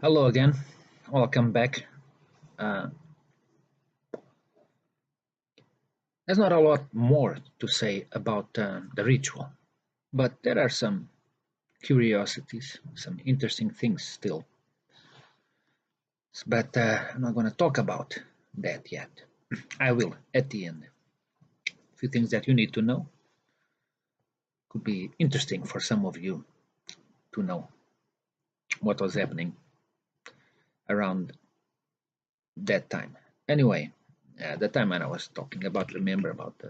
Hello again, welcome back. Uh, there's not a lot more to say about the ritual, but there are some curiosities, some interesting things still. But I'm not going to talk about that yet. I will at the end. A few things that you need to know could be interesting for some of you to know what was happening around that time. Anyway, the time when I was talking about, remember about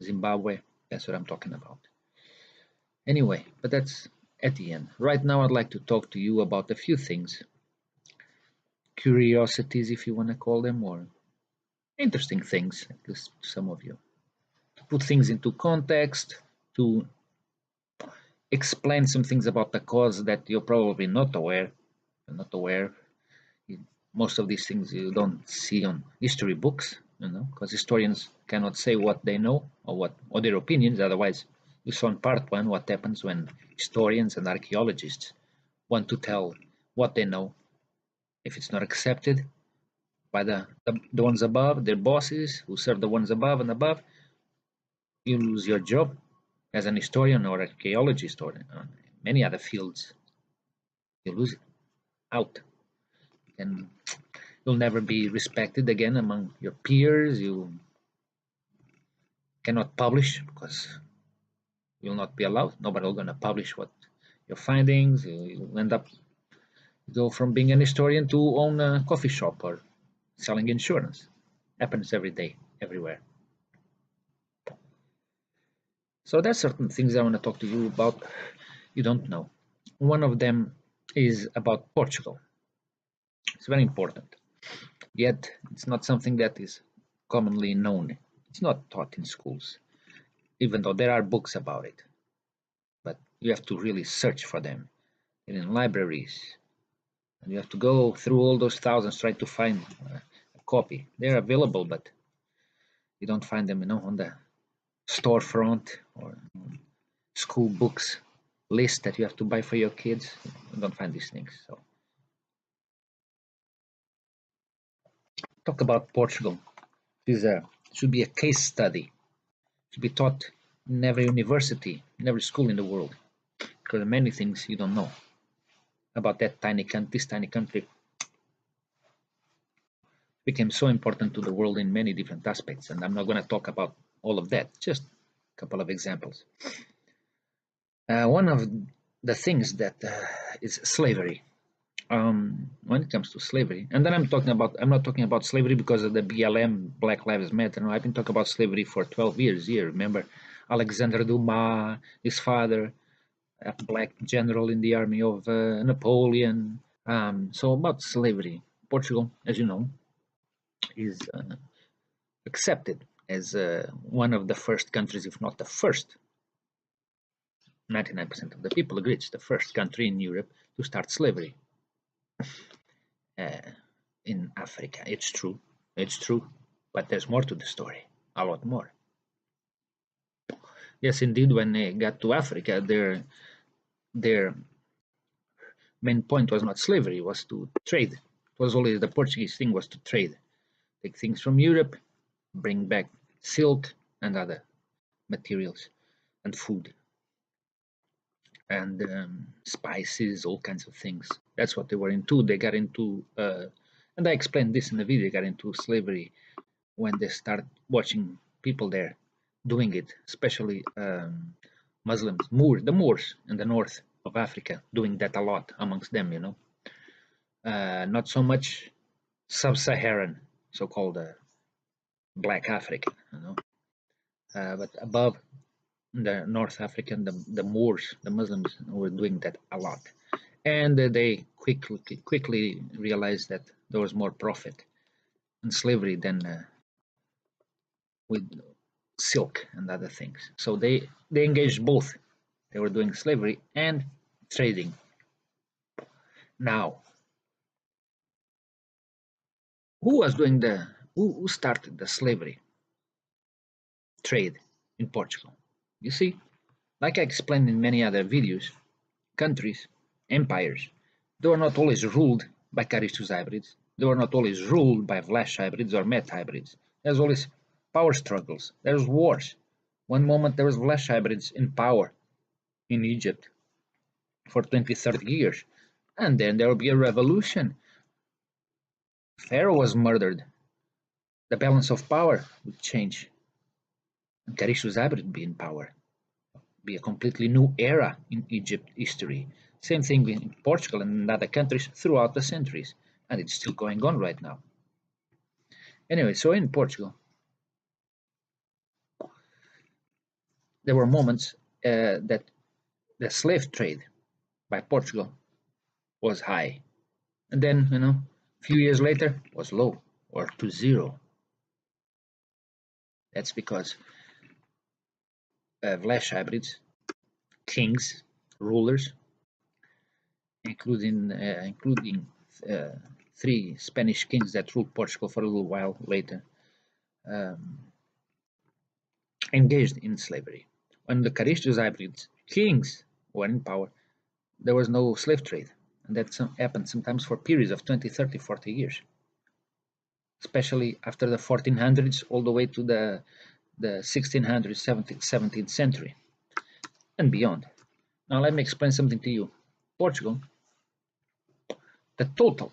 Zimbabwe, that's what I'm talking about. Anyway, but that's at the end. Right now, I'd like to talk to you about a few things, curiosities, if you want to call them, or interesting things, at least to some of you. To put things into context, to explain some things about the cause that you're probably not aware. You're not aware. Most of these things you don't see on history books, because historians cannot say what they know or their opinions. Otherwise, you saw in part one what happens when historians and archaeologists want to tell what they know. If it's not accepted by the ones above, their bosses who serve the ones above and above, you lose your job as an historian or archaeologist or many other fields. You lose it out, and you'll never be respected again among your peers. You cannot publish because you'll not be allowed. Nobody will gonna publish what your findings. You end up go from being an historian to own a coffee shop or selling insurance. Happens every day, everywhere. So there's certain things I want to talk to you about you don't know. One of them is about Portugal. It's very important. Yet it's not something that is commonly known. It's not taught in schools, even though there are books about it. But you have to really search for them in libraries. And you have to go through all those thousands trying to find a copy. They're available, but you don't find them, on the storefront or school books list that you have to buy for your kids. You don't find these things. So talk about Portugal. This should be a case study. Should be taught in every university, in every school in the world, because there are many things you don't know about that tiny country. This tiny country became so important to the world in many different aspects, and I'm not going to talk about all of that. Just a couple of examples. One of the things that is slavery. When it comes to slavery, and then I'm not talking about slavery because of the BLM, Black Lives Matter. No, I've been talking about slavery for 12 years here. Remember Alexander Dumas, his father, a black general in the army of Napoleon. So about slavery, Portugal, as you know, is accepted as one of the first countries, if not the first. 99% of the people agree it's the first country in Europe to start slavery. In Africa. It's true, but there's more to the story, a lot more. Yes, indeed, when they got to Africa, their main point was not slavery, it was to trade. It was always the Portuguese thing was to trade, take things from Europe, bring back silk and other materials and food and spices, all kinds of things. That's what they were into. They got into, and I explained this in the video, they got into slavery when they start watching people there doing it, especially Muslims, the Moors in the north of Africa, doing that a lot amongst them, not so much sub-Saharan, so-called Black Africa, but above the North African, the Moors, the Muslims were doing that a lot, and they quickly realized that there was more profit in slavery than with silk and other things. So they engaged both. They were doing slavery and trading. Now, who started the slavery trade in Portugal? You see, like I explained in many other videos, countries, empires They were not always ruled by Caristus hybrids. They were not always ruled by Vlach hybrids or Met hybrids. There's always power struggles. There's wars. One moment there was Vlach hybrids in power in Egypt for 20, 30 years. And then there will be a revolution. Pharaoh was murdered. The balance of power would change. And Caristus hybrid would be in power. Be a completely new era in Egypt history. Same thing in Portugal and in other countries throughout the centuries. And it's still going on right now. Anyway, so in Portugal, there were moments that the slave trade by Portugal was high. And then, a few years later, was low or to zero. That's because Vlach hybrids, kings, rulers, including 3 Spanish kings that ruled Portugal for a little while later, engaged in slavery. When the Caristus hybrids kings were in power, there was no slave trade, and that happened sometimes for periods of 20, 30, 40 years, especially after the 1400s all the way to the 1600s, 17th century and beyond. Now let me explain something to you. Portugal, the total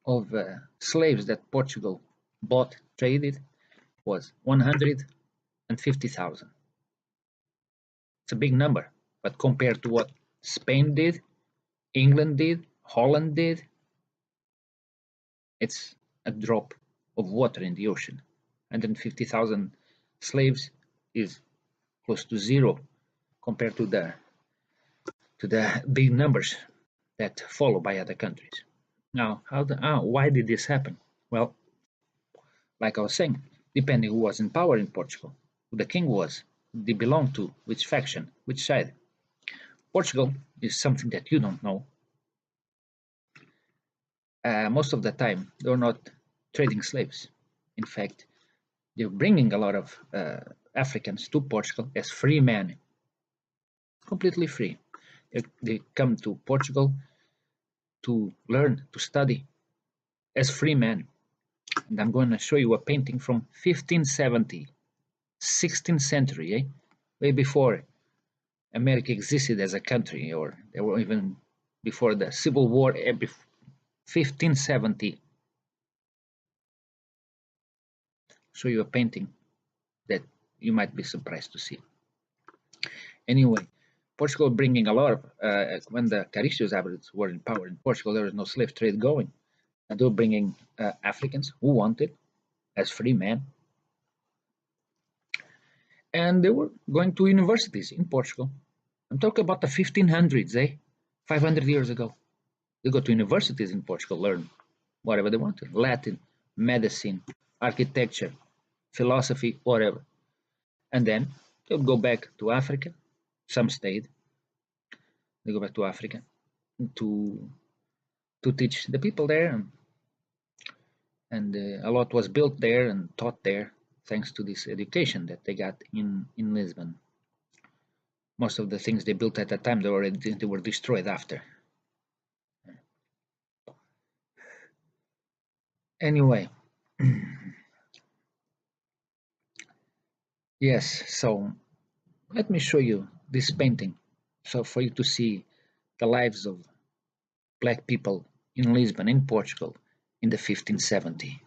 of slaves that Portugal bought, traded, was 150,000. It's a big number, but compared to what Spain did, England did, Holland did, it's a drop of water in the ocean. 150,000 slaves is close to zero compared to the big numbers that follow by other countries. Now, why did this happen? Well, like I was saying, depending who was in power in Portugal, who the king was, who they belonged to, which faction, which side. Portugal is something that you don't know. Most of the time, they're not trading slaves. In fact, they're bringing a lot of Africans to Portugal as free men, completely free. They come to Portugal to learn, to study as free men. And I'm going to show you a painting from 1570, 16th century, way before America existed as a country, or they were even before the Civil War, 1570. Show you a painting that you might be surprised to see. Anyway, Portugal bringing a lot of, when the Caristus hybrids were in power in Portugal, there was no slave trade going. And they were bringing Africans who wanted as free men. And they were going to universities in Portugal. I'm talking about the 1500s, 500 years ago. They go to universities in Portugal, learn whatever they wanted. Latin, medicine, architecture, philosophy, whatever. And then they'll go back to Africa. Some stayed. They go back to Africa to teach the people there. And a lot was built there and taught there thanks to this education that they got in Lisbon. Most of the things they built at that time, they were destroyed after. Anyway, yes, so let me show you this painting, so for you to see the lives of black people in Lisbon, in Portugal, in the 1570,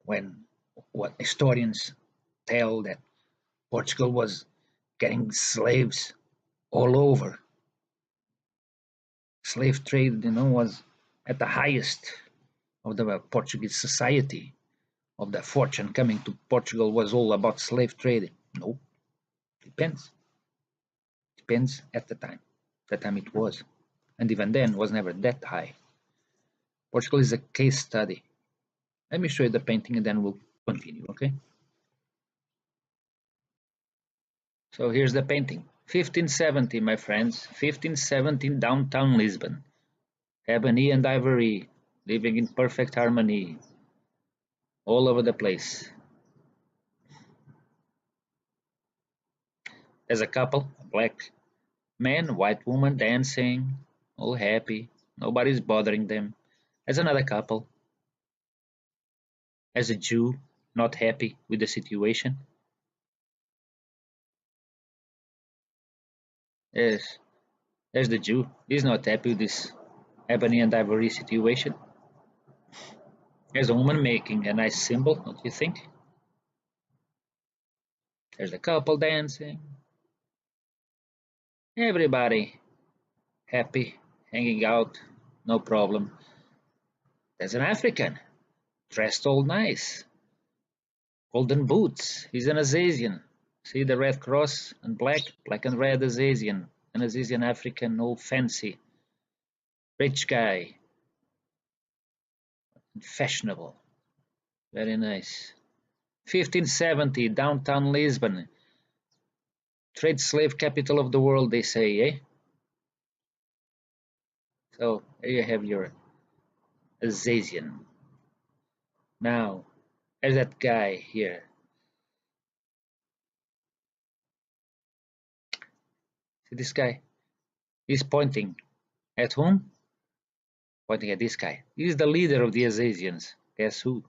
when what historians tell that Portugal was getting slaves all over. Slave trade, was at the highest of the Portuguese society. Of the fortune coming to Portugal was all about slave trading. No, depends. Depends at the time. The time it was, and even then was never that high. Portugal is a case study. Let me show you the painting and then we'll continue, okay? So here's the painting. 1570, my friends. 1570, downtown Lisbon. Ebony and ivory, living in perfect harmony, all over the place. There's a couple, a black man, white woman dancing, all happy, nobody's bothering them. As another couple, as a Jew, not happy with the situation. Yes, there's the Jew. He's not happy with this ebony and ivory situation. There's a woman making a nice symbol, don't you think? There's a couple dancing. Everybody happy, hanging out, no problem. There's an African, dressed all nice, golden boots. He's an Azasian. See the red cross and black and red Azasian. An Azasian African, all fancy, rich guy, fashionable, very nice. 1570, downtown Lisbon, trade slave capital of the world, they say, eh? So here you have your Azasian. Now, there's that guy here. See this guy? He's pointing at whom? Pointing at this guy. He's the leader of the Azasians. Guess who?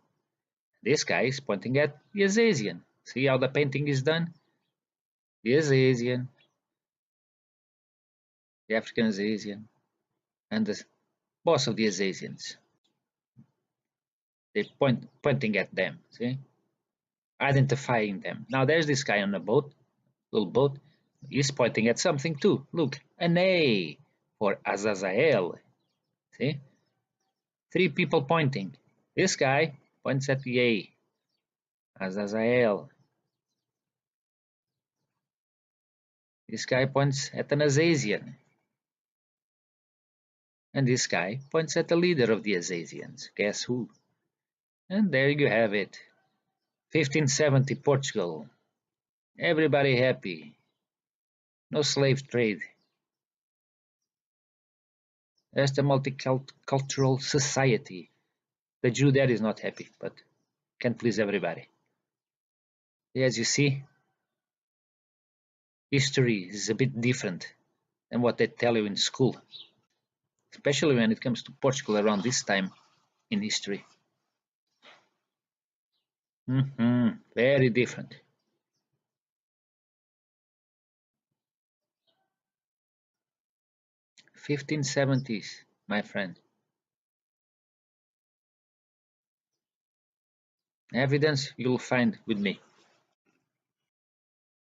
This guy is pointing at the Azasian. See how the painting is done? The Azasian, the African Azasian, and the boss of the Azasians. They're pointing at them, see? Identifying them. Now there's this guy on a boat, little boat. He's pointing at something too. Look, an A for Azazel. See? Three people pointing. This guy points at the A. Azazel. This guy points at an Azasian. And this guy points at the leader of the Azasians. Guess who? And there you have it. 1570 Portugal. Everybody happy. No slave trade. There's the multicultural society. The Jew there is not happy, but can't please everybody. As you see, history is a bit different than what they tell you in school, especially when it comes to Portugal around this time in history. Very different. 1570s, my friend. Evidence you'll find with me.